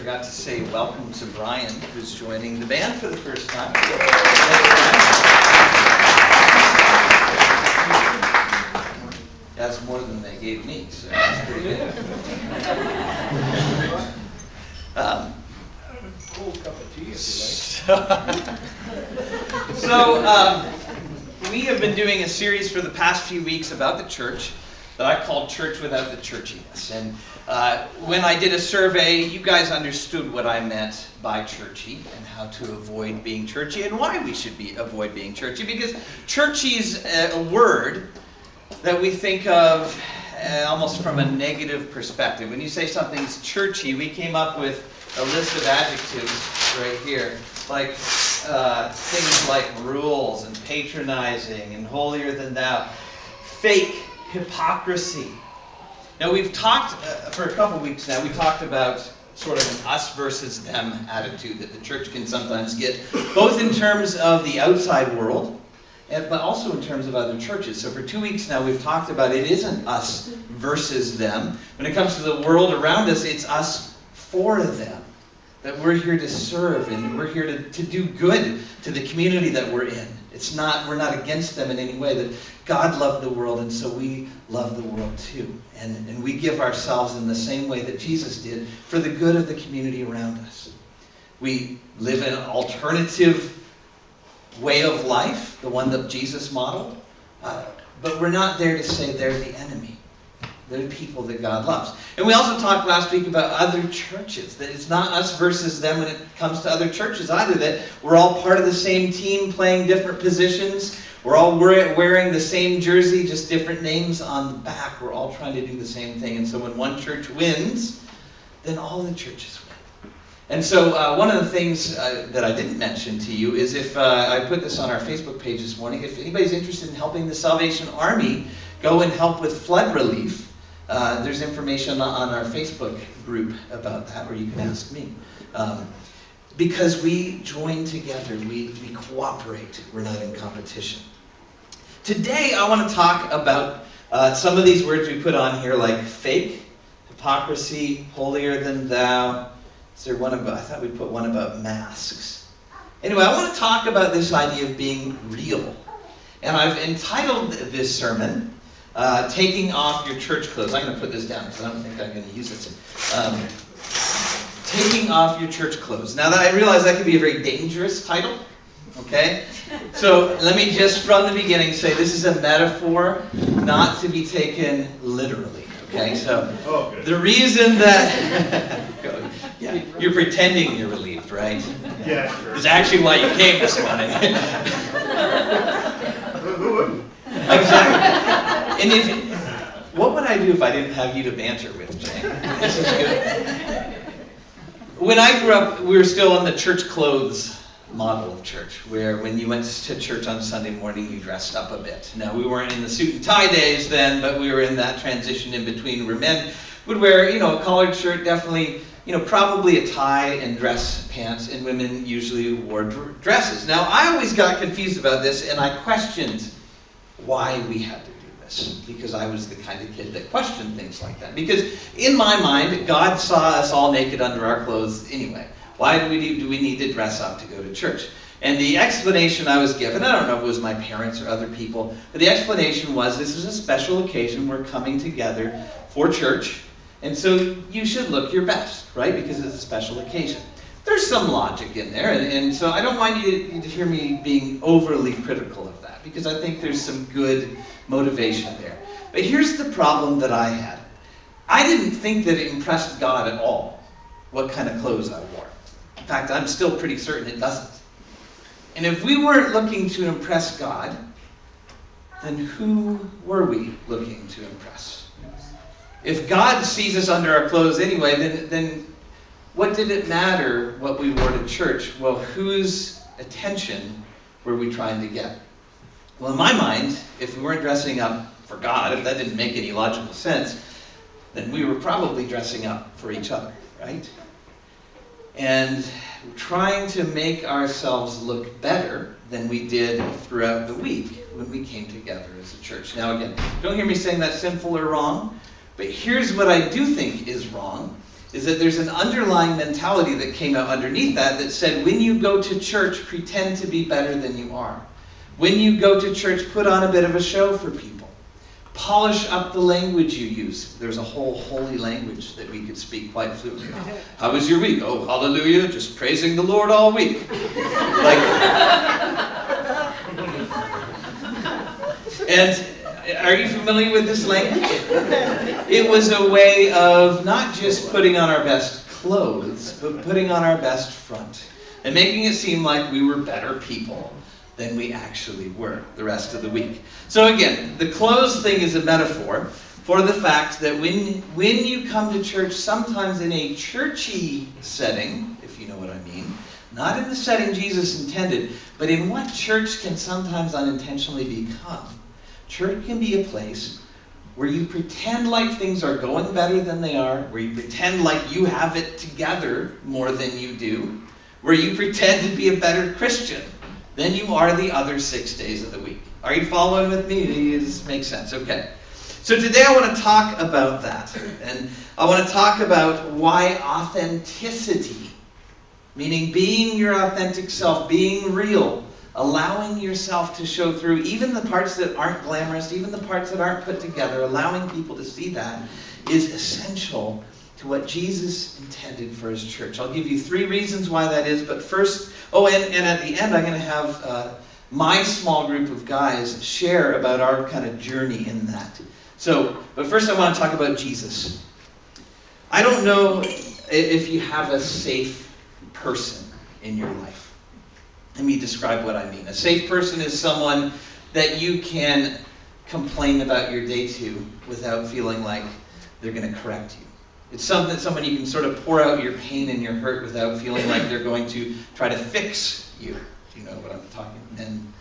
forgot to say welcome to Brian, who's joining the band for the first time. That's more than they gave me, so that's pretty good. Cold cup of tea if you like. So we have been doing a series for the past few weeks about the church that I called Church Without the Churchiness. And when I did a survey, you guys understood what I meant by churchy and how to avoid being churchy and why we should avoid being churchy. Because churchy is a word that we think of almost from a negative perspective. When you say something's churchy, we came up with a list of adjectives right here, like things like rules and patronizing and holier than thou, fake, hypocrisy. Now we've talked for a couple weeks now, we talked about sort of an us versus them attitude that the church can sometimes get, both in terms of the outside world, but also in terms of other churches. So for 2 weeks now we've talked about it isn't us versus them. When it comes to the world around us, it's us for them. That we're here to serve and we're here to do good to the community that we're in. We're not against them in any way. That God loved the world and so we love the world too. And we give ourselves in the same way that Jesus did for the good of the community around us. We live an alternative way of life, the one that Jesus modeled. But we're not there to say they're the enemy. They're the people that God loves. And we also talked last week about other churches, that it's not us versus them when it comes to other churches either, that we're all part of the same team playing different positions. We're all wearing the same jersey, just different names on the back. We're all trying to do the same thing. And so when one church wins, then all the churches win. And so one of the things that I didn't mention to you is if I put this on our Facebook page this morning, if anybody's interested in helping the Salvation Army go and help with flood relief, there's information on our Facebook group about that, or you can ask me. Because we join together, we cooperate, we're not in competition. Today I want to talk about some of these words we put on here, like fake, hypocrisy, holier than thou. Is there one about, I thought we'd put one about masks. Anyway, I want to talk about this idea of being real. And I've entitled this sermon, Taking Off Your Church Clothes. I'm going to put this down because I don't think I'm going to use it. Taking Off Your Church Clothes. Now that I realize that could be a very dangerous title, okay? So let me just from the beginning say this is a metaphor not to be taken literally, okay? So the reason that... yeah, you're pretending you're relieved, right? Yeah, sure. It's actually why you came this morning. Who wouldn't? Exactly. And what would I do if I didn't have you to banter with, Jay? This is good. When I grew up, we were still on the church clothes model of church, where when you went to church on Sunday morning, you dressed up a bit. Now, we weren't in the suit and tie days then, but we were in that transition in between where men would wear, a collared shirt, definitely, probably a tie and dress pants, and women usually wore dresses. Now, I always got confused about this, and I questioned why we had to do this, because I was the kind of kid that questioned things like that. Because in my mind, God saw us all naked under our clothes anyway. Why do we need to dress up to go to church? And the explanation I was given, I don't know if it was my parents or other people, but the explanation was this is a special occasion. We're coming together for church, and so you should look your best, right? Because it's a special occasion. There's some logic in there, and so I don't want you to hear me being overly critical of that, because I think there's some good motivation there. But here's the problem that I had. I didn't think that it impressed God at all what kind of clothes I wore. In fact, I'm still pretty certain it doesn't. And if we weren't looking to impress God, then who were we looking to impress? If God sees us under our clothes anyway, then what did it matter what we wore to church? Well, whose attention were we trying to get? Well, in my mind, if we weren't dressing up for God, if that didn't make any logical sense, then we were probably dressing up for each other, right? And trying to make ourselves look better than we did throughout the week when we came together as a church. Now again, don't hear me saying that's sinful or wrong, but here's what I do think is wrong, is that there's an underlying mentality that came out underneath that said, when you go to church, pretend to be better than you are. When you go to church, put on a bit of a show for people. Polish up the language you use. There's a whole holy language that we could speak quite fluently. How was your week? Oh, hallelujah, just praising the Lord all week. And are you familiar with this language? It was a way of not just putting on our best clothes, but putting on our best front and making it seem like we were better people than we actually were the rest of the week. So again, the clothes thing is a metaphor for the fact that when you come to church, sometimes in a churchy setting, if you know what I mean, not in the setting Jesus intended, but in what church can sometimes unintentionally become. Church can be a place where you pretend like things are going better than they are, where you pretend like you have it together more than you do, where you pretend to be a better Christian than you are the other 6 days of the week. Are you following with me? Does this make sense? Okay. So today I want to talk about that. And I want to talk about why authenticity, meaning being your authentic self, being real, allowing yourself to show through, even the parts that aren't glamorous, even the parts that aren't put together, allowing people to see that is essential to what Jesus intended for his church. I'll give you 3 reasons why that is, but first, and at the end I'm going to have my small group of guys share about our kind of journey in that. But first I want to talk about Jesus. I don't know if you have a safe person in your life. Let me describe what I mean. A safe person is someone that you can complain about your day to without feeling like they're going to correct you. It's someone you can sort of pour out your pain and your hurt without feeling like they're going to try to fix you. Do you know what I'm talking about? And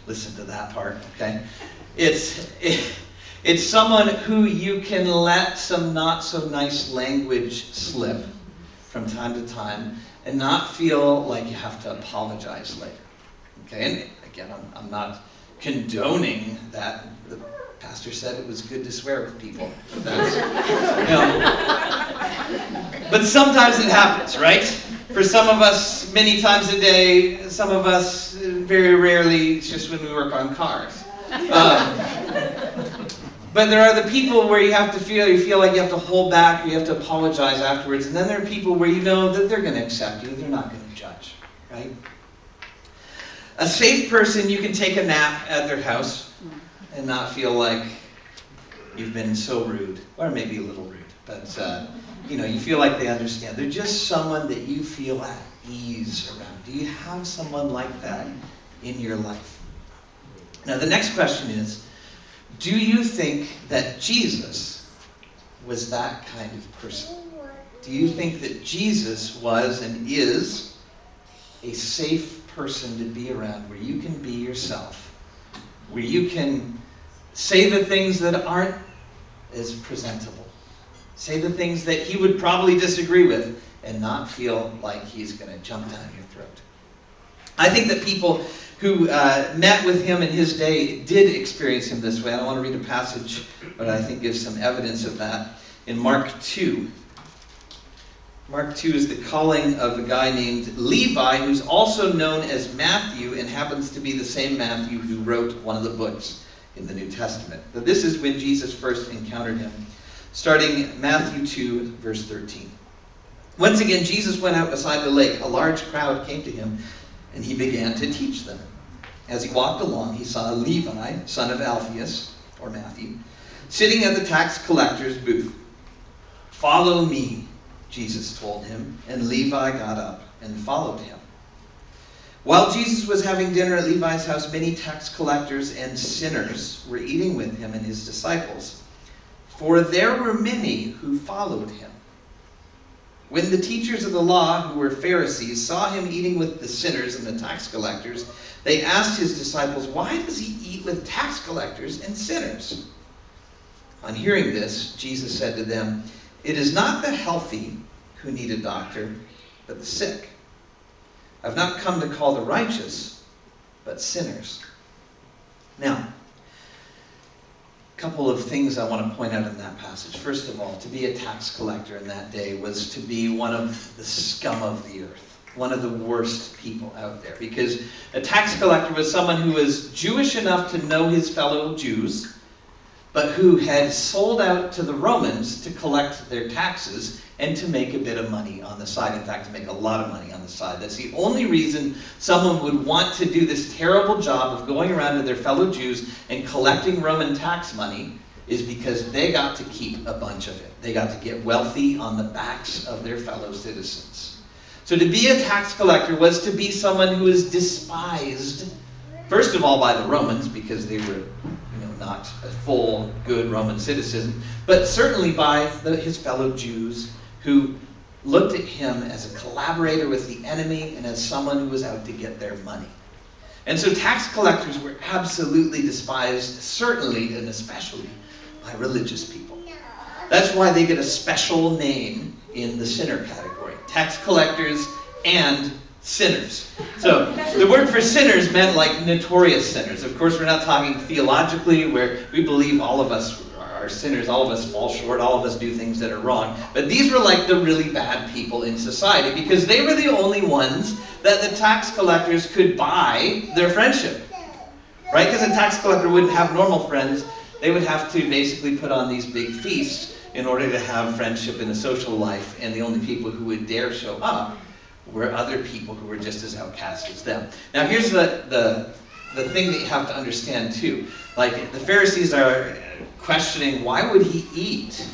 listen to that part, okay? It's someone who you can let some not so nice language slip from time to time and not feel like you have to apologize later. Okay, and again, I'm not condoning that. The pastor said it was good to swear with people. But sometimes it happens, right? For some of us, many times a day. Some of us, very rarely. It's just when we work on cars. But there are the people where you feel like you have to hold back, or you have to apologize afterwards. And then there are people where you know that they're going to accept you, they're not going to judge, right? A safe person, you can take a nap at their house and not feel like you've been so rude, or maybe a little rude, but you feel like they understand. They're just someone that you feel at ease around. Do you have someone like that in your life? Now the next question is, do you think that Jesus was that kind of person? Do you think that Jesus was and is a safe person to be around, where you can be yourself, where you can say the things that aren't as presentable, say the things that he would probably disagree with, and not feel like he's going to jump down your throat? I think that people who met with him in his day did experience him this way. I don't want to read a passage, but I think gives some evidence of that. In Mark 2. Mark 2 is the calling of a guy named Levi, who's also known as Matthew, and happens to be the same Matthew who wrote one of the books in the New Testament. But this is when Jesus first encountered him. Starting Matthew 2, verse 13. Once again, Jesus went out beside the lake. A large crowd came to him, and he began to teach them. As he walked along, he saw Levi, son of Alphaeus, or Matthew, sitting at the tax collector's booth. "Follow me," Jesus told him, and Levi got up and followed him. While Jesus was having dinner at Levi's house, many tax collectors and sinners were eating with him and his disciples, for there were many who followed him. When the teachers of the law, who were Pharisees, saw him eating with the sinners and the tax collectors, they asked his disciples, "Why does he eat with tax collectors and sinners?" On hearing this, Jesus said to them, "It is not the healthy who need a doctor, but the sick. I've not come to call the righteous, but sinners." Now, couple of things I want to point out in that passage. First of all, to be a tax collector in that day was to be one of the scum of the earth, one of the worst people out there. Because a tax collector was someone who was Jewish enough to know his fellow Jews, but who had sold out to the Romans to collect their taxes and to make a bit of money on the side. In fact, to make a lot of money on the side. That's the only reason someone would want to do this terrible job of going around to their fellow Jews and collecting Roman tax money, is because they got to keep a bunch of it. They got to get wealthy on the backs of their fellow citizens. So to be a tax collector was to be someone who is despised, first of all by the Romans, because they were not a full, good Roman citizen, but certainly by his fellow Jews, who looked at him as a collaborator with the enemy and as someone who was out to get their money. And so tax collectors were absolutely despised, certainly and especially by religious people. That's why they get a special name in the sinner category. Tax collectors and sinners. So the word for sinners meant like notorious sinners. Of course, we're not talking theologically, where we believe all of us are sinners, all of us fall short, all of us do things that are wrong. But these were like the really bad people in society, because they were the only ones that the tax collectors could buy their friendship. Right? Because a tax collector wouldn't have normal friends. They would have to basically put on these big feasts in order to have friendship in a social life, and the only people who would dare show up were other people who were just as outcast as them. Now here's the thing that you have to understand too. Like, the Pharisees are questioning, why would he eat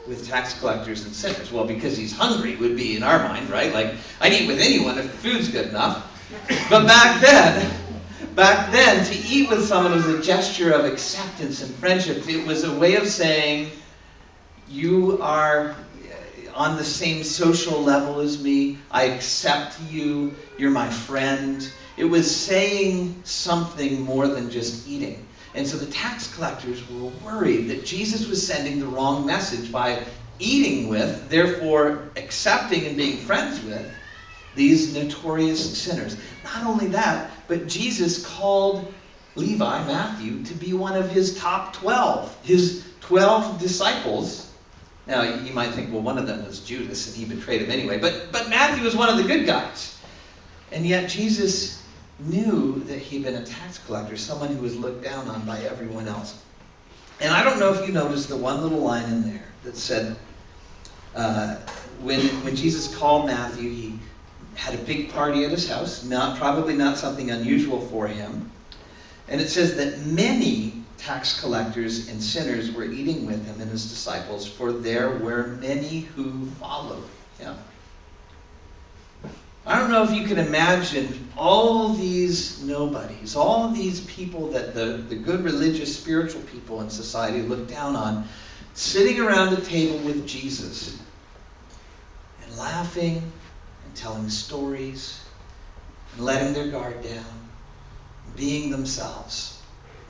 with tax collectors and sinners? Well, because he's hungry would be in our mind, right? Like, I'd eat with anyone if the food's good enough. But back then, to eat with someone was a gesture of acceptance and friendship. It was a way of saying, you are on the same social level as me, I accept you, you're my friend. It was saying something more than just eating. And so the tax collectors were worried that Jesus was sending the wrong message by eating with, therefore accepting and being friends with, these notorious sinners. Not only that, but Jesus called Levi, Matthew, to be one of his top 12, his 12 disciples. Now, you might think, well, one of them was Judas, and he betrayed him anyway. But Matthew was one of the good guys. And yet Jesus knew that he'd been a tax collector, someone who was looked down on by everyone else. And I don't know if you noticed the one little line in there that said, when Jesus called Matthew, he had a big party at his house, probably not something unusual for him. And it says that many tax collectors and sinners were eating with him and his disciples, for there were many who followed him. I don't know if you can imagine all these nobodies, all these people that the good religious, spiritual people in society look down on, sitting around a table with Jesus and laughing and telling stories and letting their guard down, being themselves,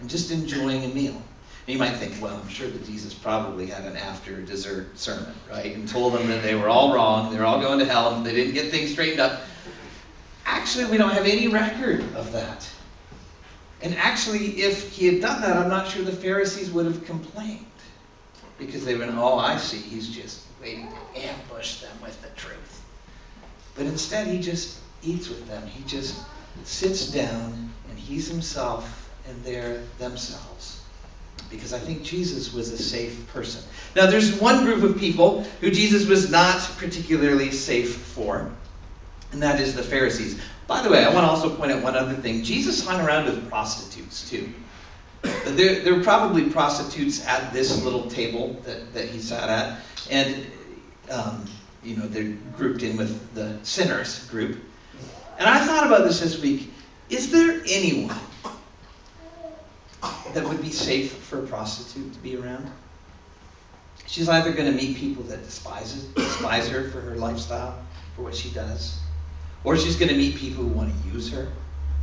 and just enjoying a meal. And you might think, well, I'm sure that Jesus probably had an after-dessert sermon, right? And told them that they were all wrong, they're all going to hell, and they didn't get things straightened up. Actually, we don't have any record of that. And actually, if he had done that, I'm not sure the Pharisees would have complained. Because they went, oh, I see, he's just waiting to ambush them with the truth. But instead, he just eats with them. He just sits down, and he's himself, and they're themselves. Because I think Jesus was a safe person. Now, there's one group of people who Jesus was not particularly safe for, and that is the Pharisees. By the way, I want to also point out one other thing. Jesus hung around with prostitutes, too. There were probably prostitutes at this little table that he sat at, and they're grouped in with the sinners group. And I thought about this week. Is there anyone that would be safe for a prostitute to be around? She's either going to meet people that despise her for her lifestyle, for what she does, or she's going to meet people who want to use her,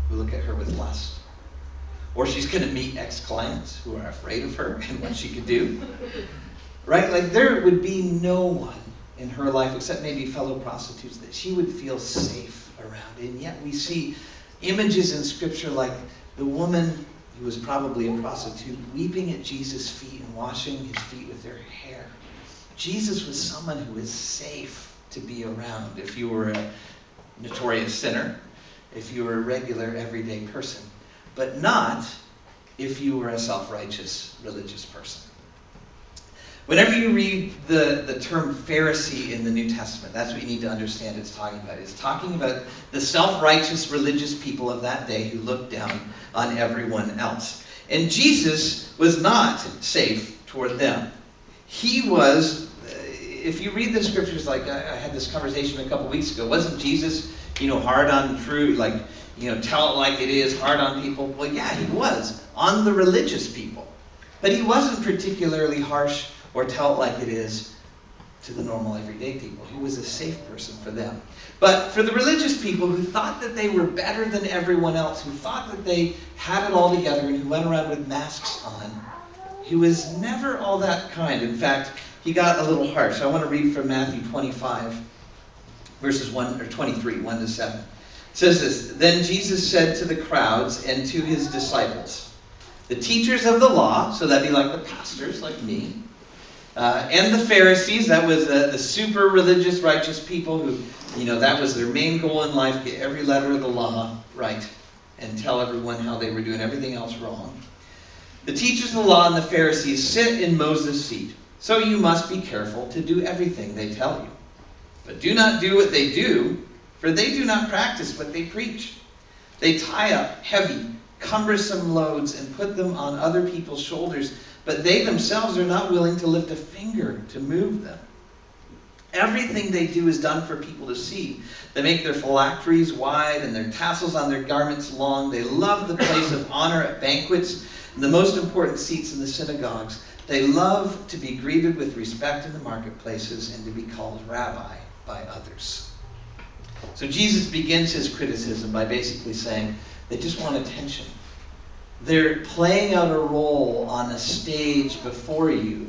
who look at her with lust, or she's going to meet ex-clients who are afraid of her and what she could do. Right? Like, there would be no one in her life, except maybe fellow prostitutes, that she would feel safe around. And yet we see images in Scripture like the woman He was probably a prostitute, weeping at Jesus' feet and washing his feet with their hair. Jesus was someone who was safe to be around if you were a notorious sinner, if you were a regular, everyday person, but not if you were a self-righteous religious person. Whenever you read the term Pharisee in the New Testament, that's what you need to understand it's talking about. It's talking about the self-righteous religious people of that day who looked down on everyone else. And Jesus was not safe toward them. He was, if you read the scriptures, like I had this conversation a couple weeks ago, wasn't Jesus, hard on truth, tell it like it is, hard on people? Well, yeah, he was, on the religious people. But he wasn't particularly harsh or tell it like it is to the normal everyday people. He was a safe person for them. But for the religious people who thought that they were better than everyone else, who thought that they had it all together and who went around with masks on, he was never all that kind. In fact, he got a little harsh. I want to read from Matthew 25, verses 23, 1 to 7. It says this, "Then Jesus said to the crowds and to his disciples, the teachers of the law," so that'd be like the pastors, like me, and the Pharisees, that was the super religious, righteous people who, that was their main goal in life, get every letter of the law right and tell everyone how they were doing everything else wrong. "The teachers of the law and the Pharisees sit in Moses' seat, so you must be careful to do everything they tell you. But do not do what they do, for they do not practice what they preach. They tie up heavy, cumbersome loads and put them on other people's shoulders, but they themselves are not willing to lift a finger to move them. Everything they do is done for people to see. They make their phylacteries wide and their tassels on their garments long. They love the place of honor at banquets and the most important seats in the synagogues. They love to be greeted with respect in the marketplaces and to be called rabbi by others." So Jesus begins his criticism by basically saying they just want attention. They're playing out a role on a stage before you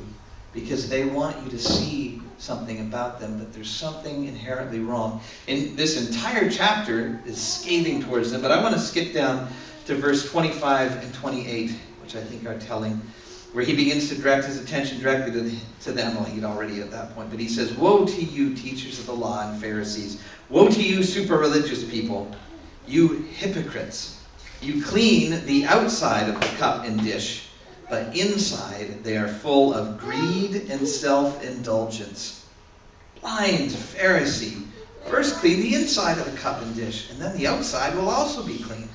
because they want you to see something about them, but there's something inherently wrong. And this entire chapter is scathing towards them, but I want to skip down to verse 25 and 28, which I think are telling, where he begins to direct his attention directly to them. Well, he'd already at that point, but he says, "Woe to you, teachers of the law and Pharisees! Woe to you, super religious people! You hypocrites! You clean the outside of the cup and dish, but inside they are full of greed and self-indulgence. Blind Pharisee, first clean the inside of the cup and dish, and then the outside will also be clean.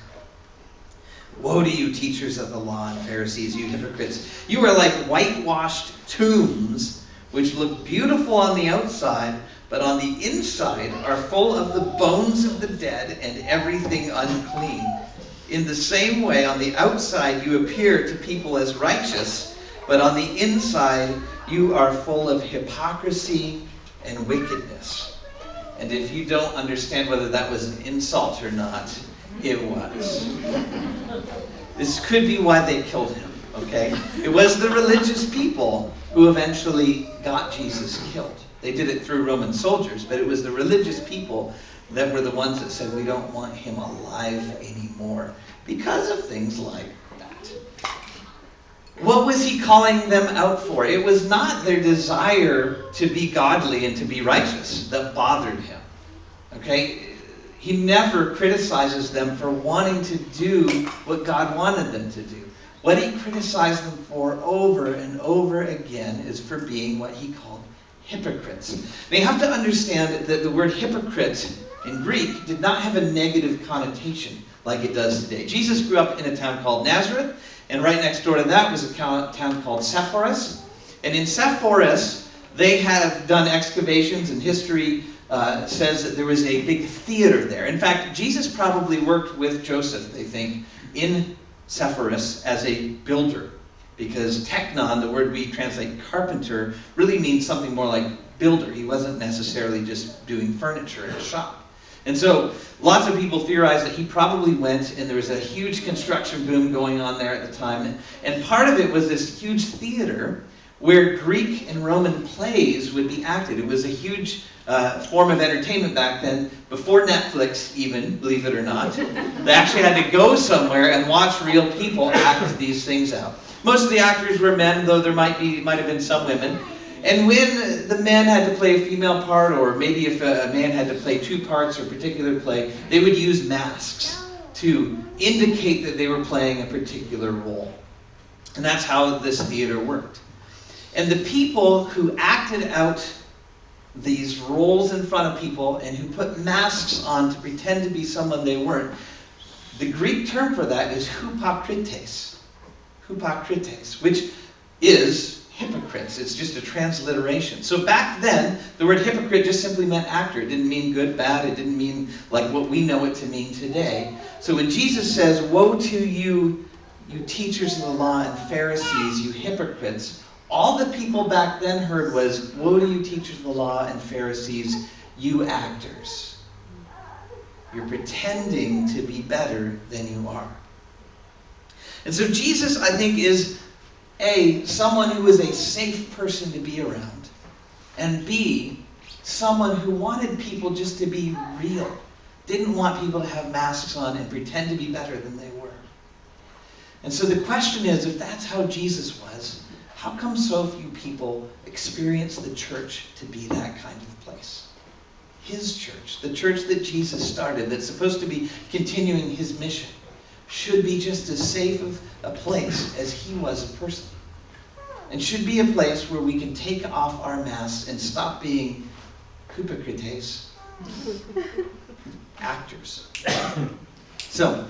Woe to you, teachers of the law and Pharisees, you hypocrites! You are like whitewashed tombs, which look beautiful on the outside, but on the inside are full of the bones of the dead and everything unclean. In the same way, on the outside you appear to people as righteous, but on the inside you are full of hypocrisy and wickedness." And if you don't understand whether that was an insult or not, it was. This could be why they killed him, okay? It was the religious people who eventually got Jesus killed. They did it through Roman soldiers, but it was the religious people that were the ones that said, we don't want him alive anymore because of things like that. What was he calling them out for? It was not their desire to be godly and to be righteous that bothered him. Okay? He never criticizes them for wanting to do what God wanted them to do. What he criticized them for over and over again is for being what he called hypocrites. Now you have to understand that the word hypocrite in Greek did not have a negative connotation like it does today. Jesus grew up in a town called Nazareth, and right next door to that was a town called Sepphoris. And in Sepphoris, they have done excavations, and history says that there was a big theater there. In fact, Jesus probably worked with Joseph, they think, in Sepphoris as a builder. Because teknon, the word we translate carpenter, really means something more like builder. He wasn't necessarily just doing furniture in a shop. And so lots of people theorize that he probably went, and there was a huge construction boom going on there at the time. And part of it was this huge theater where Greek and Roman plays would be acted. It was a huge form of entertainment back then, before Netflix even, believe it or not. They actually had to go somewhere and watch real people act these things out. Most of the actors were men, though there might have been some women. And when the men had to play a female part, or maybe if a man had to play two parts or a particular play, they would use masks to indicate that they were playing a particular role. And that's how this theater worked. And the people who acted out these roles in front of people and who put masks on to pretend to be someone they weren't, the Greek term for that is hypocrites. Hypocrites, which is hypocrites. It's just a transliteration. So back then, the word hypocrite just simply meant actor. It didn't mean good, bad. It didn't mean like what we know it to mean today. So when Jesus says, "Woe to you, you teachers of the law and Pharisees, you hypocrites," all the people back then heard was, "Woe to you teachers of the law and Pharisees, you actors. You're pretending to be better than you are." And so Jesus, I think, is A, someone who is a safe person to be around, and B, someone who wanted people just to be real, didn't want people to have masks on and pretend to be better than they were. And so the question is, if that's how Jesus was, how come so few people experience the church to be that kind of place? His church, the church that Jesus started, that's supposed to be continuing his mission, should be just as safe of a place as he was a person. And should be a place where we can take off our masks and stop being hypocrites, actors. So,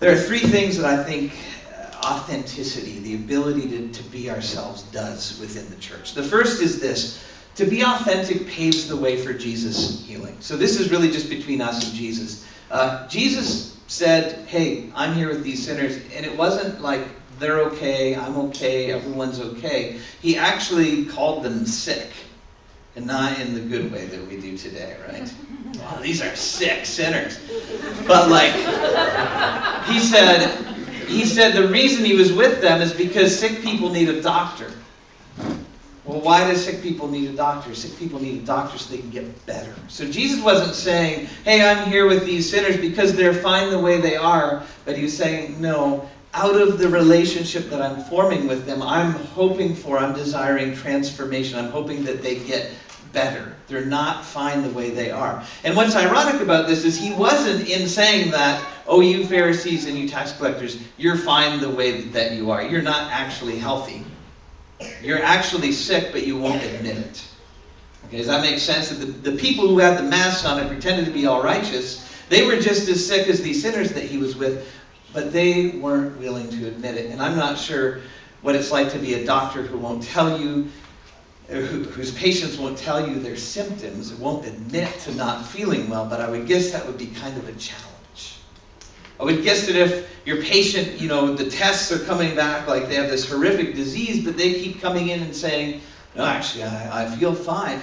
there are three things that I think authenticity, the ability to be ourselves, does within the church. The first is this: to be authentic paves the way for Jesus' healing. So this is really just between us and Jesus. Jesus said, "Hey, I'm here with these sinners," and it wasn't like they're okay, I'm okay, everyone's okay. He actually called them sick, and not in the good way that we do today, right? Oh, these are sick sinners. But like, he said the reason he was with them is because sick people need a doctor. Well, why do sick people need a doctor? Sick people need a doctor so they can get better. So Jesus wasn't saying, "Hey, I'm here with these sinners because they're fine the way they are," but he was saying, "No, out of the relationship that I'm forming with them, I'm desiring transformation. I'm hoping that they get better. They're not fine the way they are." And what's ironic about this is he wasn't in saying that, "Oh, you Pharisees and you tax collectors, you're fine the way that you are. You're not actually healthy. You're actually sick, but you won't admit it." Okay, does that make sense? That the people who had the masks on and pretended to be all righteous, they were just as sick as these sinners that he was with, but they weren't willing to admit it. And I'm not sure what it's like to be a doctor who won't tell you, whose patients won't tell you their symptoms, won't admit to not feeling well, but I would guess that would be kind of a challenge. I would guess that if your patient, the tests are coming back like they have this horrific disease, but they keep coming in and saying, "No, actually, I feel fine.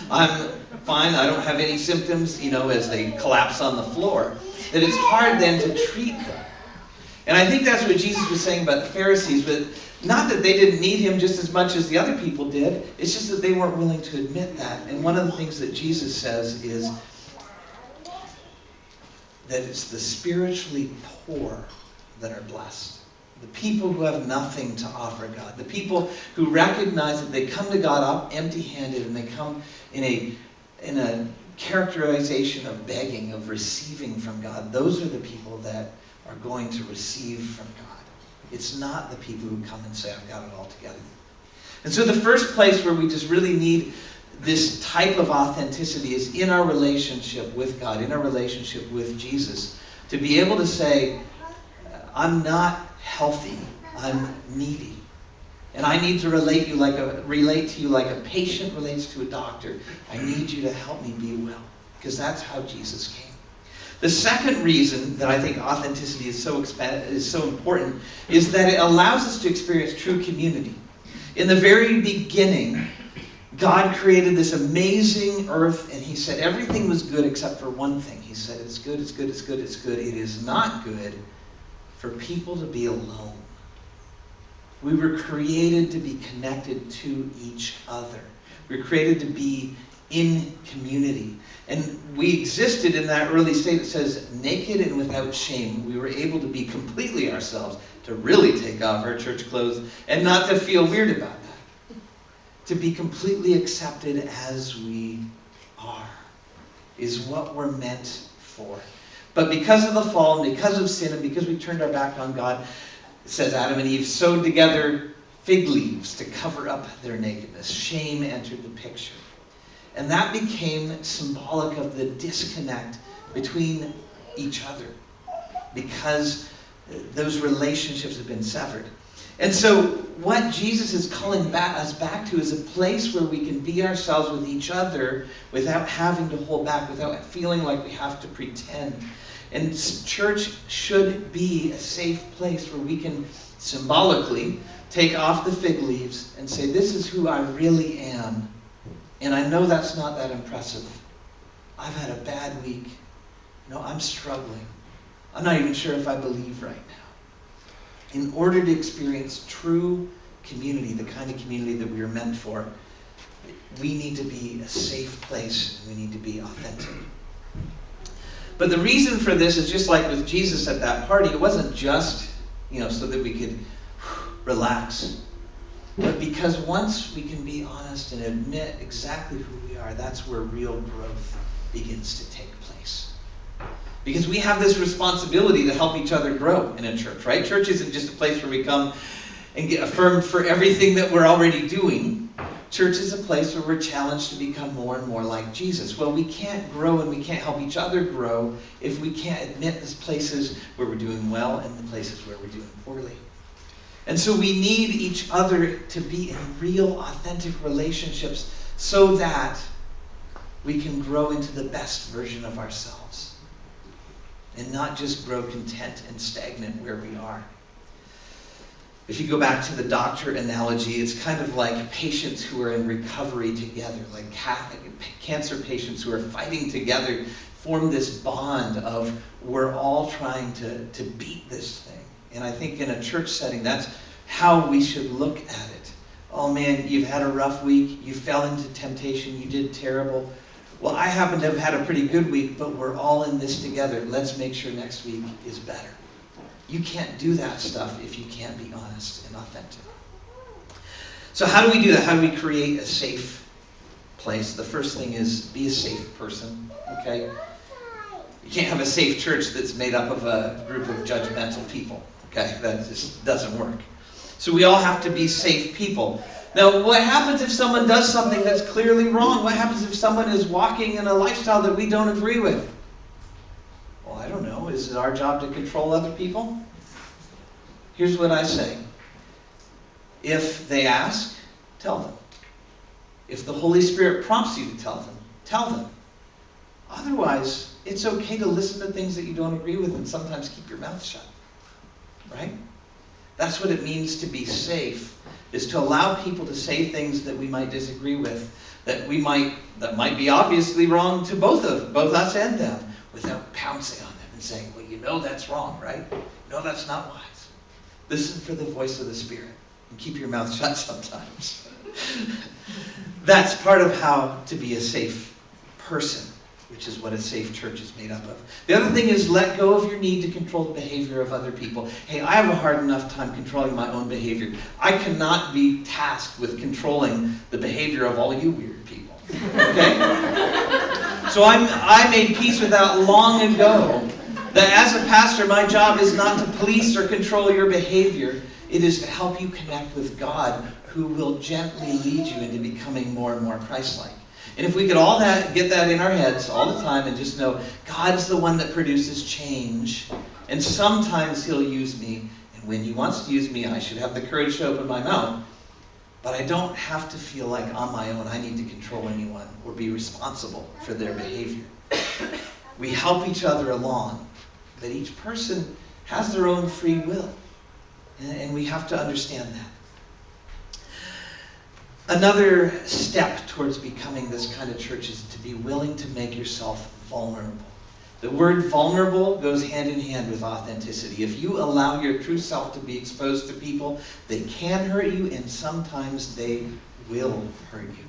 I'm fine, I don't have any symptoms," as they collapse on the floor, that it's hard then to treat them. And I think that's what Jesus was saying about the Pharisees, but not that they didn't need him just as much as the other people did, it's just that they weren't willing to admit that. And one of the things that Jesus says is that it's the spiritually poor that are blessed. The people who have nothing to offer God. The people who recognize that they come to God empty-handed, and they come in a characterization of begging, of receiving from God. Those are the people that are going to receive from God. It's not the people who come and say, "I've got it all together." And so the first place where we just really need this type of authenticity is in our relationship with God, in our relationship with Jesus, to be able to say, "I'm not healthy, I'm needy. And I need to relate to you like a patient relates to a doctor. I need you to help me be well." Because that's how Jesus came. The second reason that I think authenticity is so important is that it allows us to experience true community. In the very beginning, God created this amazing earth, and he said everything was good except for one thing. He said, "It's good, it's good, it's good, it's good. It is not good for people to be alone." We were created to be connected to each other. We were created to be in community. And we existed in that early state that says, naked and without shame. We were able to be completely ourselves, to really take off our church clothes, and not to feel weird about that. To be completely accepted as we are is what we're meant for. But because of the fall, and because of sin, and because we turned our back on God, it says Adam and Eve sewed together fig leaves to cover up their nakedness. Shame entered the picture. And that became symbolic of the disconnect between each other, because those relationships have been severed. And so what Jesus is calling us back to is a place where we can be ourselves with each other without having to hold back, without feeling like we have to pretend. And church should be a safe place where we can symbolically take off the fig leaves and say, this is who I really am. And I know that's not that impressive. I've had a bad week. I'm struggling. I'm not even sure if I believe right now. In order to experience true community, the kind of community that we are meant for, we need to be a safe place, and we need to be authentic. But the reason for this is just like with Jesus at that party. It wasn't just, so that we could relax. But because once we can be honest and admit exactly who we are, that's where real growth begins to take place. Because we have this responsibility to help each other grow in a church, right? Church isn't just a place where we come and get affirmed for everything that we're already doing. Church is a place where we're challenged to become more and more like Jesus. Well, we can't grow and we can't help each other grow if we can't admit the places where we're doing well and the places where we're doing poorly. And so we need each other to be in real, authentic relationships so that we can grow into the best version of ourselves and not just grow content and stagnant where we are. If you go back to the doctor analogy, it's kind of like patients who are in recovery together, like cancer patients who are fighting together, form this bond of we're all trying to beat this thing. And I think in a church setting, that's how we should look at it. Oh man, you've had a rough week. You fell into temptation. You did terrible. Well, I happen to have had a pretty good week, but we're all in this together. Let's make sure next week is better. You can't do that stuff if you can't be honest and authentic. So how do we do that? How do we create a safe place? The first thing is be a safe person, okay? You can't have a safe church that's made up of a group of judgmental people, okay? That just doesn't work. So we all have to be safe people. Now, what happens if someone does something that's clearly wrong? What happens if someone is walking in a lifestyle that we don't agree with? Well, I don't know. Is it our job to control other people? Here's what I say. If they ask, tell them. If the Holy Spirit prompts you to tell them, tell them. Otherwise, it's okay to listen to things that you don't agree with and sometimes keep your mouth shut. Right? That's what it means to be safe, is to allow people to say things that we might disagree with, that might be obviously wrong to both us and them, without pouncing on them and saying, well, that's wrong, right? No, that's not wise. Listen for the voice of the Spirit and keep your mouth shut sometimes. That's part of how to be a safe person, which is what a safe church is made up of. The other thing is let go of your need to control the behavior of other people. Hey, I have a hard enough time controlling my own behavior. I cannot be tasked with controlling the behavior of all you weird people. Okay? So I made peace with that long ago. That as a pastor, my job is not to police or control your behavior. It is to help you connect with God, who will gently lead you into becoming more and more Christ-like. And if we could all get that in our heads all the time and just know God's the one that produces change, and sometimes He'll use me, and when He wants to use me, I should have the courage to open my mouth. But I don't have to feel like on my own I need to control anyone or be responsible for their behavior. We help each other along, but each person has their own free will, and we have to understand that. Another step towards becoming this kind of church is to be willing to make yourself vulnerable. The word vulnerable goes hand in hand with authenticity. If you allow your true self to be exposed to people, they can hurt you, and sometimes they will hurt you.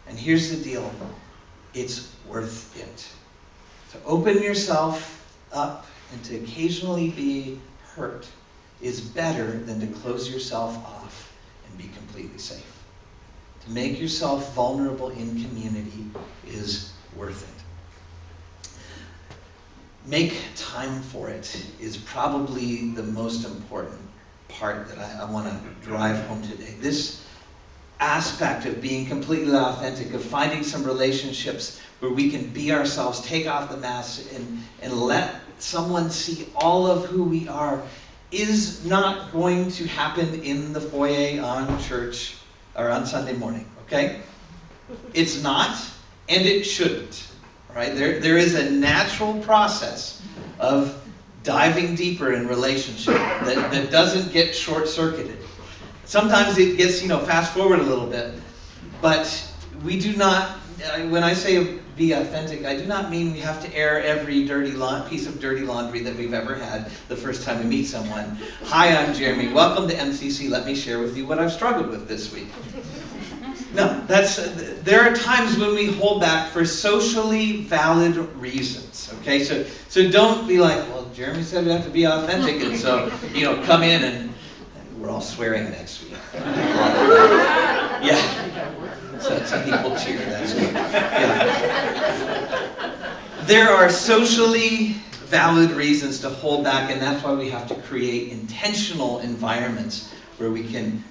And here's the deal. It's worth it. To open yourself up and to occasionally be hurt is better than to close yourself off and be completely safe. To make yourself vulnerable in community is worth it. Make time for it is probably the most important part that I want to drive home today. This aspect of being completely authentic, of finding some relationships where we can be ourselves, take off the mask, and let someone see all of who we are, is not going to happen in the foyer on church or on Sunday morning, okay? It's not, and it shouldn't. Right? There is a natural process of diving deeper in relationship that doesn't get short-circuited. Sometimes it gets, fast forward a little bit, but we do not, when I say be authentic, I do not mean we have to air every piece of dirty laundry that we've ever had the first time we meet someone. Hi, I'm Jeremy. Welcome to MCC. Let me share with you what I've struggled with this week. No, there are times when we hold back for socially valid reasons, okay? So don't be like, well, Jeremy said we have to be authentic, and so, come in and we're all swearing next week. Yeah. So some people cheer, that's good. Yeah. There are socially valid reasons to hold back, and that's why we have to create intentional environments where we can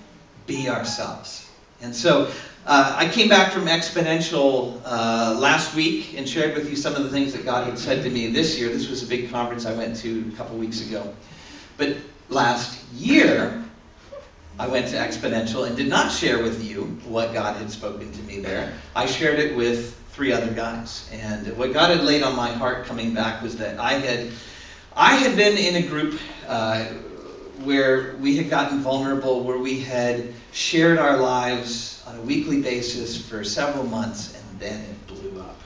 be ourselves. And so I came back from Exponential last week and shared with you some of the things that God had said to me this year. This was a big conference I went to a couple weeks ago. But last year, I went to Exponential and did not share with you what God had spoken to me there. I shared it with 3 other guys. And what God had laid on my heart coming back was that I had been in a group where we had gotten vulnerable, where we had shared our lives on a weekly basis for several months, and then it blew up.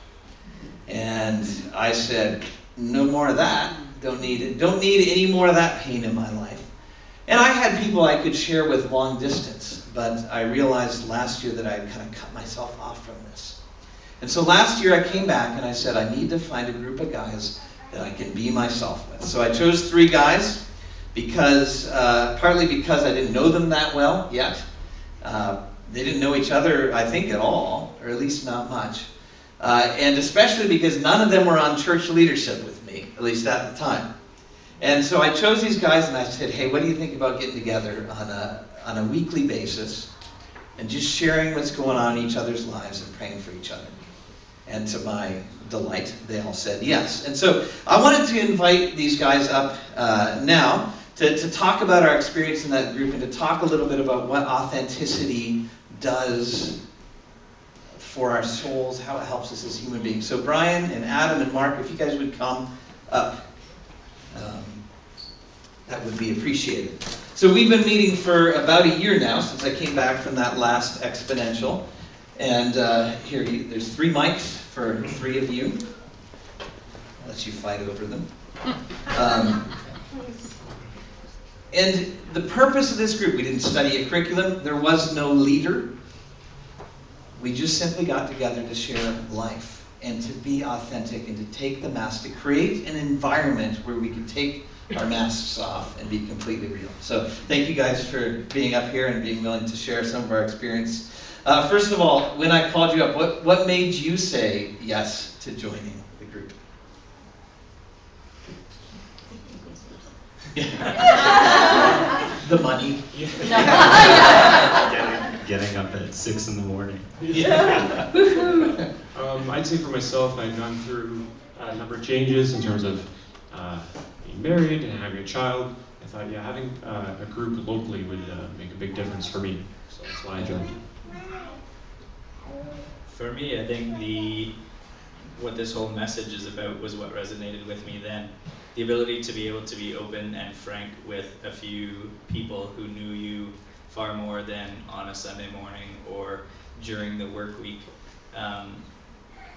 And I said, no more of that. Don't need it. Don't need any more of that pain in my life. And I had people I could share with long distance, but I realized last year that I had kind of cut myself off from this. And so last year I came back and I said, I need to find a group of guys that I can be myself with. So I chose 3 guys. Partly because I didn't know them that well yet. They didn't know each other, I think, at all, or at least not much. And especially because none of them were on church leadership with me, at least at the time. And so I chose these guys and I said, hey, what do you think about getting together on a weekly basis and just sharing what's going on in each other's lives and praying for each other? And to my delight, they all said yes. And so I wanted to invite these guys up now to talk about our experience in that group and to talk a little bit about what authenticity does for our souls, how it helps us as human beings. So Brian and Adam and Mark, if you guys would come up, that would be appreciated. So we've been meeting for about a year now, since I came back from that last Exponential. And there's 3 mics for 3 of you. I'll let you fight over them. And the purpose of this group, we didn't study a curriculum. There was no leader. We just simply got together to share life and to be authentic and to take the mask, to create an environment where we could take our masks off and be completely real. So thank you guys for being up here and being willing to share some of our experience. First of all, when I called you up, what made you say yes to joining the group? The money. Getting up at 6 in the morning. Yeah. I'd say for myself, I've gone through a number of changes in terms of being married and having a child. I thought, yeah, having a group locally would make a big difference for me. So that's why I joined. For me, I think what this whole message is about was what resonated with me then. The ability to be able to be open and frank with a few people who knew you far more than on a Sunday morning or during the work week.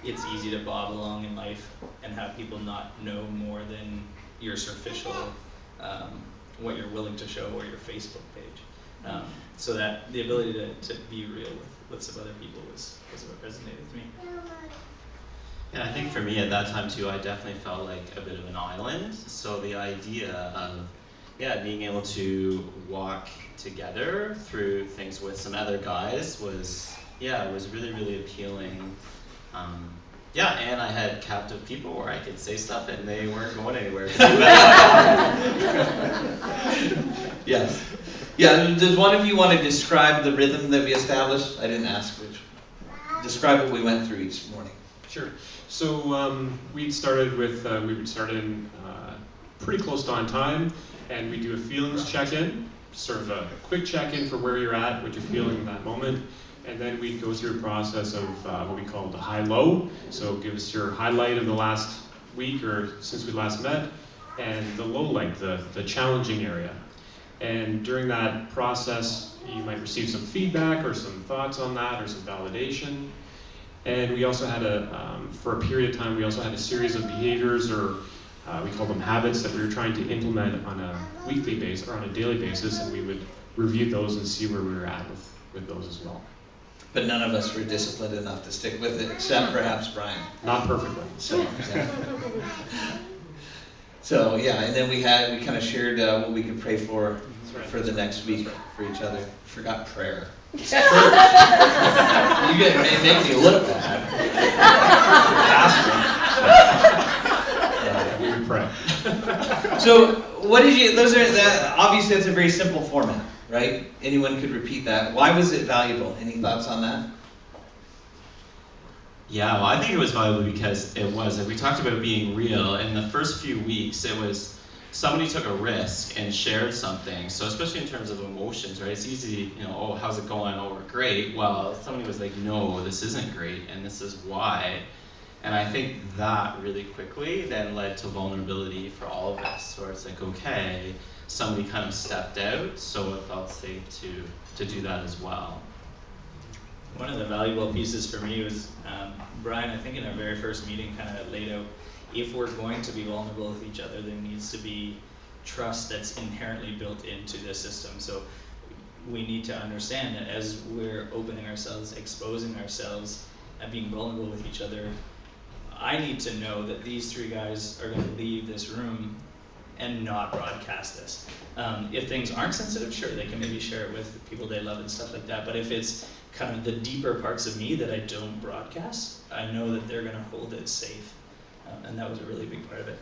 It's easy to bob along in life and have people not know more than your superficial, what you're willing to show, or your Facebook page. So that the ability to be real with some other people was what resonated with me. And I think for me at that time too, I definitely felt like a bit of an island. So the idea of, being able to walk together through things with some other guys was really, really appealing. And I had captive people where I could say stuff and they weren't going anywhere. Yes. Yeah, does one of you want to describe the rhythm that we established? I didn't ask which. Describe what we went through each morning. Sure. So we started with, we would start in pretty close to on time, and we do a feelings check-in, sort of a quick check-in for where you're at, what you're feeling in that moment, and then we'd go through a process of what we call the high-low. So give us your highlight of the last week or since we last met, and the low light, the challenging area. And during that process, you might receive some feedback or some thoughts on that or some validation. And we also had for a period of time, we also had a series of behaviors, or we call them habits, that we were trying to implement on a weekly basis or on a daily basis, and we would review those and see where we were at with those as well. But none of us were disciplined enough to stick with it, except perhaps Brian. Not perfectly. So and then we kind of shared what we could pray for the next week for each other. Forgot prayer. You make me look bad. We would pray. So what did you? Obviously that's a very simple format, right? Anyone could repeat that. Why was it valuable? Any thoughts on that? Yeah, well, I think it was valuable because we talked about being real. In the first few weeks, it was somebody took a risk and shared something. So especially in terms of emotions, right? It's easy, oh, how's it going? Oh, we're great. Well, somebody was like, no, this isn't great, and this is why. And I think that really quickly then led to vulnerability for all of us, where it's like, okay, somebody kind of stepped out, so it felt safe to do that as well. One of the valuable pieces for me was, Brian, I think in our very first meeting kind of laid out, if we're going to be vulnerable with each other, there needs to be trust that's inherently built into the system. So we need to understand that as we're opening ourselves, exposing ourselves, and being vulnerable with each other, I need to know that these three guys are going to leave this room and not broadcast this. If things aren't sensitive, sure, they can maybe share it with people they love and stuff like that. But if it's kind of the deeper parts of me that I don't broadcast, I know that they're going to hold it safe. And that was a really big part of it.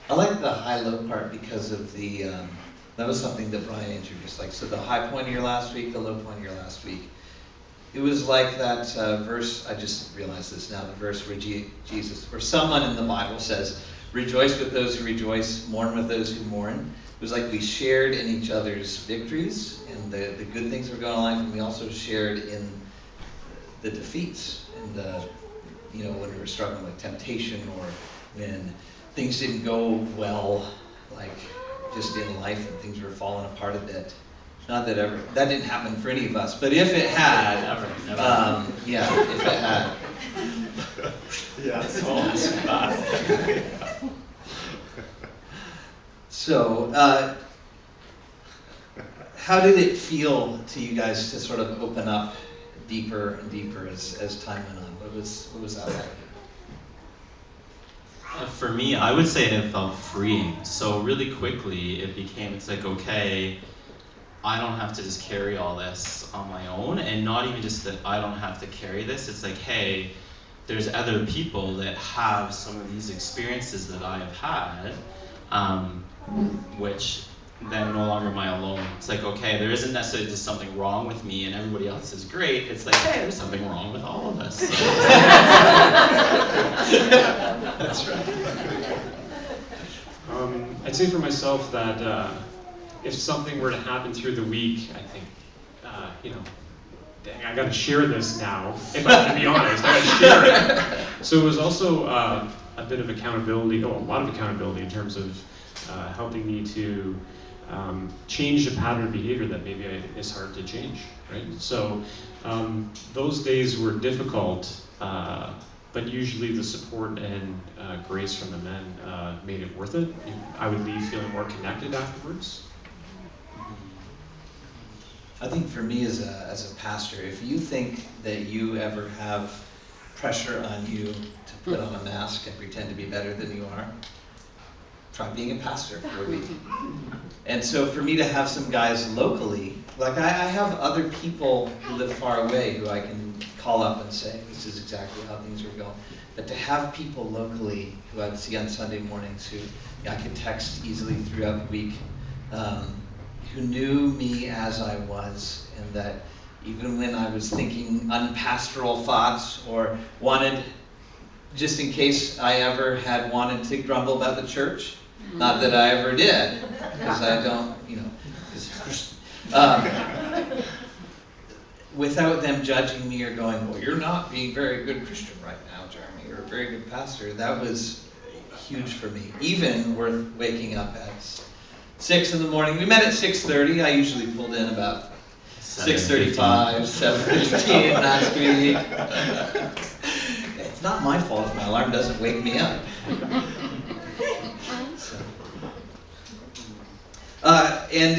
I like the high-low part because of that was something that Brian introduced. So the high point of your last week, the low point of your last week. It was like that verse, I just realized this now, the verse where where someone in the Bible says, rejoice with those who rejoice, mourn with those who mourn. It was like we shared in each other's victories and the good things that were going on in life, and we also shared in the defeats and when we were struggling with temptation, or when things didn't go well, like just in life and things were falling apart a bit. Not that that didn't happen for any of us, but if it had, Never. if it had. Yeah, it's almost fast. So, how did it feel to you guys to sort of open up deeper and deeper as time went on? What was that like? For me, I would say it felt freeing. So really quickly, it's like, okay, I don't have to just carry all this on my own, and not even just that I don't have to carry this. It's like, hey, there's other people that have some of these experiences that I have had, which then no longer am I alone. It's like, okay, there isn't necessarily just something wrong with me and everybody else is great. It's like, hey, there's something wrong with all of us. So. That's right. I'd say for myself that if something were to happen through the week, I think, dang, I got to share this now. If I have to be honest, I got to share it. So it was also a bit of accountability, a lot of accountability in terms of helping me to change a pattern of behavior that maybe is hard to change, right? So those days were difficult but usually the support and grace from the men made it worth it. I would leave feeling more connected afterwards. I think for me as a pastor, if you think that you ever have pressure on you to put on a mask and pretend to be better than you are, try being a pastor for a week. And so for me to have some guys locally, like I have other people who live far away who I can call up and say, this is exactly how things are going. But to have people locally who I'd see on Sunday mornings who I could text easily throughout the week, who knew me as I was, and that even when I was thinking unpastoral thoughts or wanted, just in case I ever had wanted to grumble about the church, not that I ever did, because I don't, without them judging me or going, well, you're not being a very good Christian right now, Jeremy, or a very good pastor, that was huge for me, even worth waking up at 6 in the morning. We met at 6:30. I usually pulled in about 6:35, 7:15 last week. It's not my fault if my alarm doesn't wake me up. And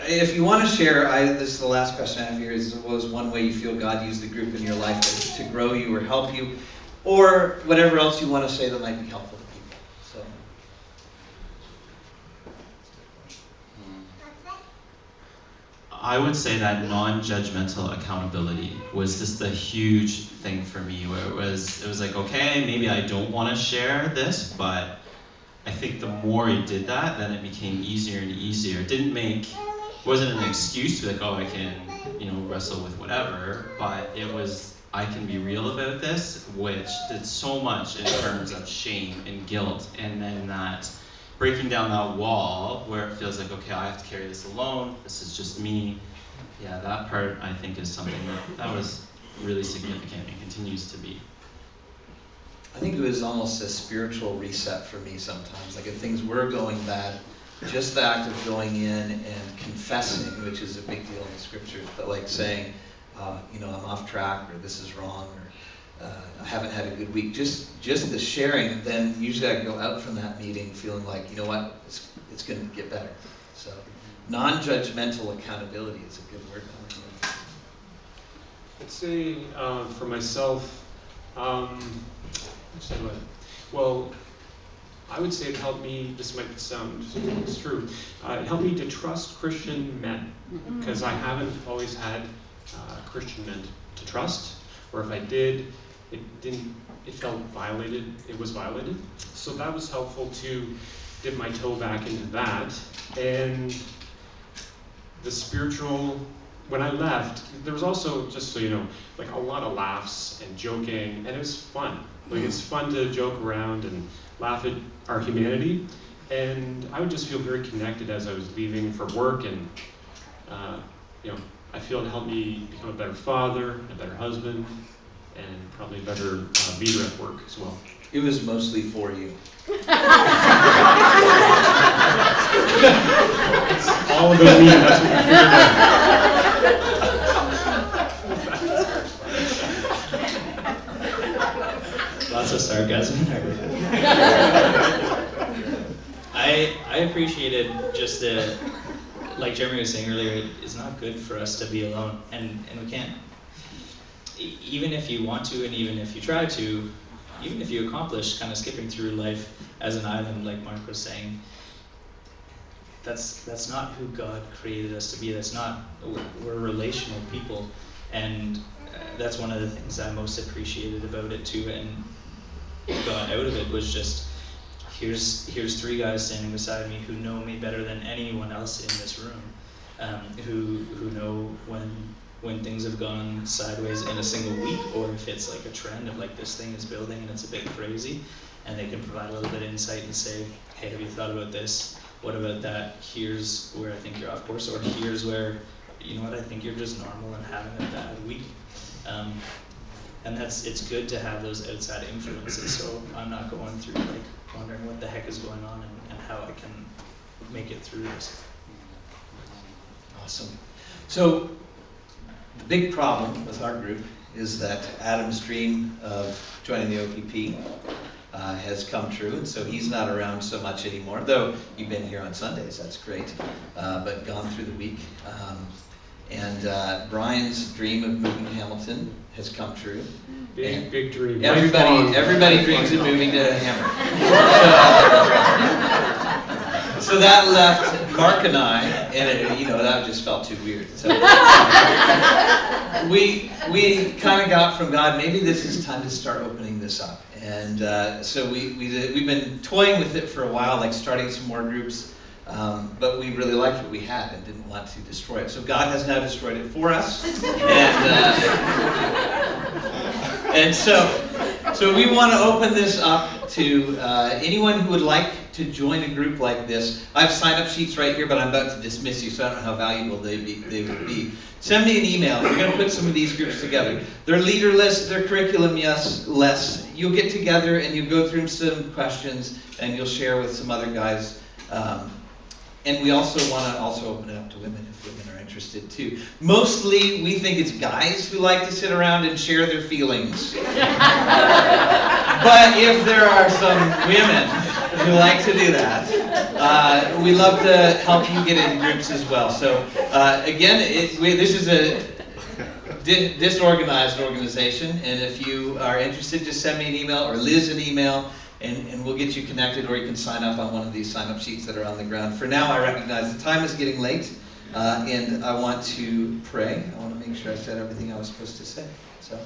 if you want to share, this is the last question I have here, was one way you feel God used the group in your life to grow you or help you, or whatever else you want to say that might be helpful to people. So. I would say that non-judgmental accountability was just a huge thing for me, where it was like, okay, maybe I don't want to share this, but I think the more I did that, then it became easier and easier. It wasn't an excuse to be like, oh, I can, wrestle with whatever, but it was, I can be real about this, which did so much in terms of shame and guilt, and then that breaking down that wall where it feels like, okay, I have to carry this alone, this is just me. Yeah, that part I think is something that was really significant and continues to be. I think it was almost a spiritual reset for me sometimes. Like if things were going bad, just the act of going in and confessing, which is a big deal in the scriptures, but like saying, I'm off track, or this is wrong, or I haven't had a good week. Just the sharing, then usually I go out from that meeting feeling like, you know what, it's going to get better. So non-judgmental accountability is a good word. I'd say for myself, I would say it helped me, this might sound, it's true, it helped me to trust Christian men, because I haven't always had Christian men to trust, or if I did, it felt violated, it was violated. So that was helpful to dip my toe back into that. And the spiritual, when I left, there was also, just so you know, like a lot of laughs and joking, and it was fun. Like it's fun to joke around and laugh at our humanity. And I would just feel very connected as I was leaving for work, and I feel it helped me become a better father, a better husband, and probably a better leader at work as well. It was mostly for you. All about me, that's what we figured out. Lots of sarcasm there. I appreciated just the, like Jeremy was saying earlier, it's not good for us to be alone, and we can't. Even if you want to, and even if you try to, even if you accomplish kind of skipping through life as an island, like Mark was saying, that's not who God created us to be. That's not, we're relational people, and that's one of the things I most appreciated about it too, and got out of it was just, here's three guys standing beside me who know me better than anyone else in this room, who know when things have gone sideways in a single week, or if it's like a trend of like this thing is building and it's a bit crazy, and they can provide a little bit of insight and say, hey, have you thought about this? What about that? Here's where I think you're off course, or here's where, you know what, I think you're just normal and having a bad week. And it's good to have those outside influences, so I'm not going through like wondering what the heck is going on and how I can make it through this. Awesome. So the big problem with our group is that Adam's dream of joining the OPP has come true, and so he's not around so much anymore, though you've been here on Sundays, that's great, but gone through the week. And Brian's dream of moving to Hamilton has come true. Big dream. Everybody dreams of moving to Hammer. So that left Mark and I, and that just felt too weird. So we kind of got from God, maybe this is time to start opening this up. And so we've been toying with it for a while, like starting some more groups, but we really liked what we had and didn't want to destroy it. So God has now destroyed it for us, and so we want to open this up to anyone who would like to join a group like this. I have sign-up sheets right here, but I'm about to dismiss you, so I don't know how valuable they would be. Send me an email. We're going to put some of these groups together. They're leaderless, they're curriculum-less. You'll get together and you'll go through some questions and you'll share with some other guys. And we also want to open it up to women if women are interested too. Mostly, we think it's guys who like to sit around and share their feelings. But if there are some women who like to do that, we love to help you get in groups as well. So again, this is a disorganized organization, and if you are interested, just send me an email or Liz an email. And we'll get you connected, or you can sign up on one of these sign-up sheets that are on the ground. For now, I recognize the time is getting late, and I want to pray. I want to make sure I said everything I was supposed to say. So,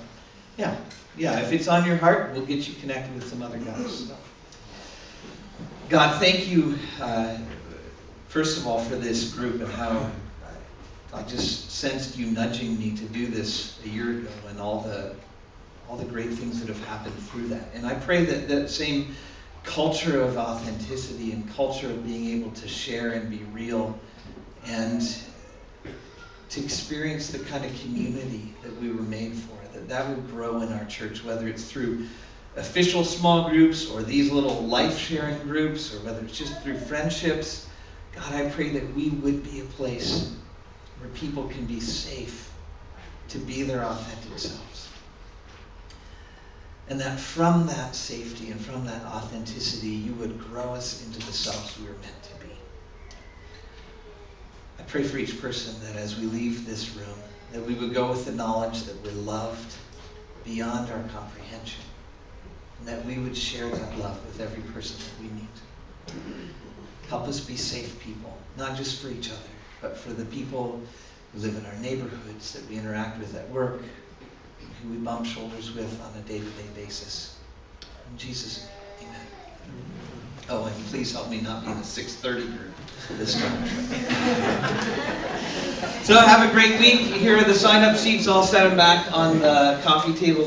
yeah, if it's on your heart, we'll get you connected with some other guys. God, thank you, first of all, for this group and how I just sensed you nudging me to do this a year ago, and all the great things that have happened through that. And I pray that that same culture of authenticity and culture of being able to share and be real and to experience the kind of community that we were made for, that would grow in our church, whether it's through official small groups or these little life-sharing groups, or whether it's just through friendships. God, I pray that we would be a place where people can be safe to be their authentic selves. And that from that safety and from that authenticity, you would grow us into the selves we were meant to be. I pray for each person that as we leave this room, that we would go with the knowledge that we're loved beyond our comprehension, and that we would share that love with every person that we meet. Help us be safe people, not just for each other, but for the people who live in our neighborhoods, that we interact with at work, who we bump shoulders with on a day-to-day basis. In Jesus' name, amen. Oh, and please help me not be in the 6:30 group this time. So have a great week. Here are the sign-up sheets. I'll set them back on the coffee table.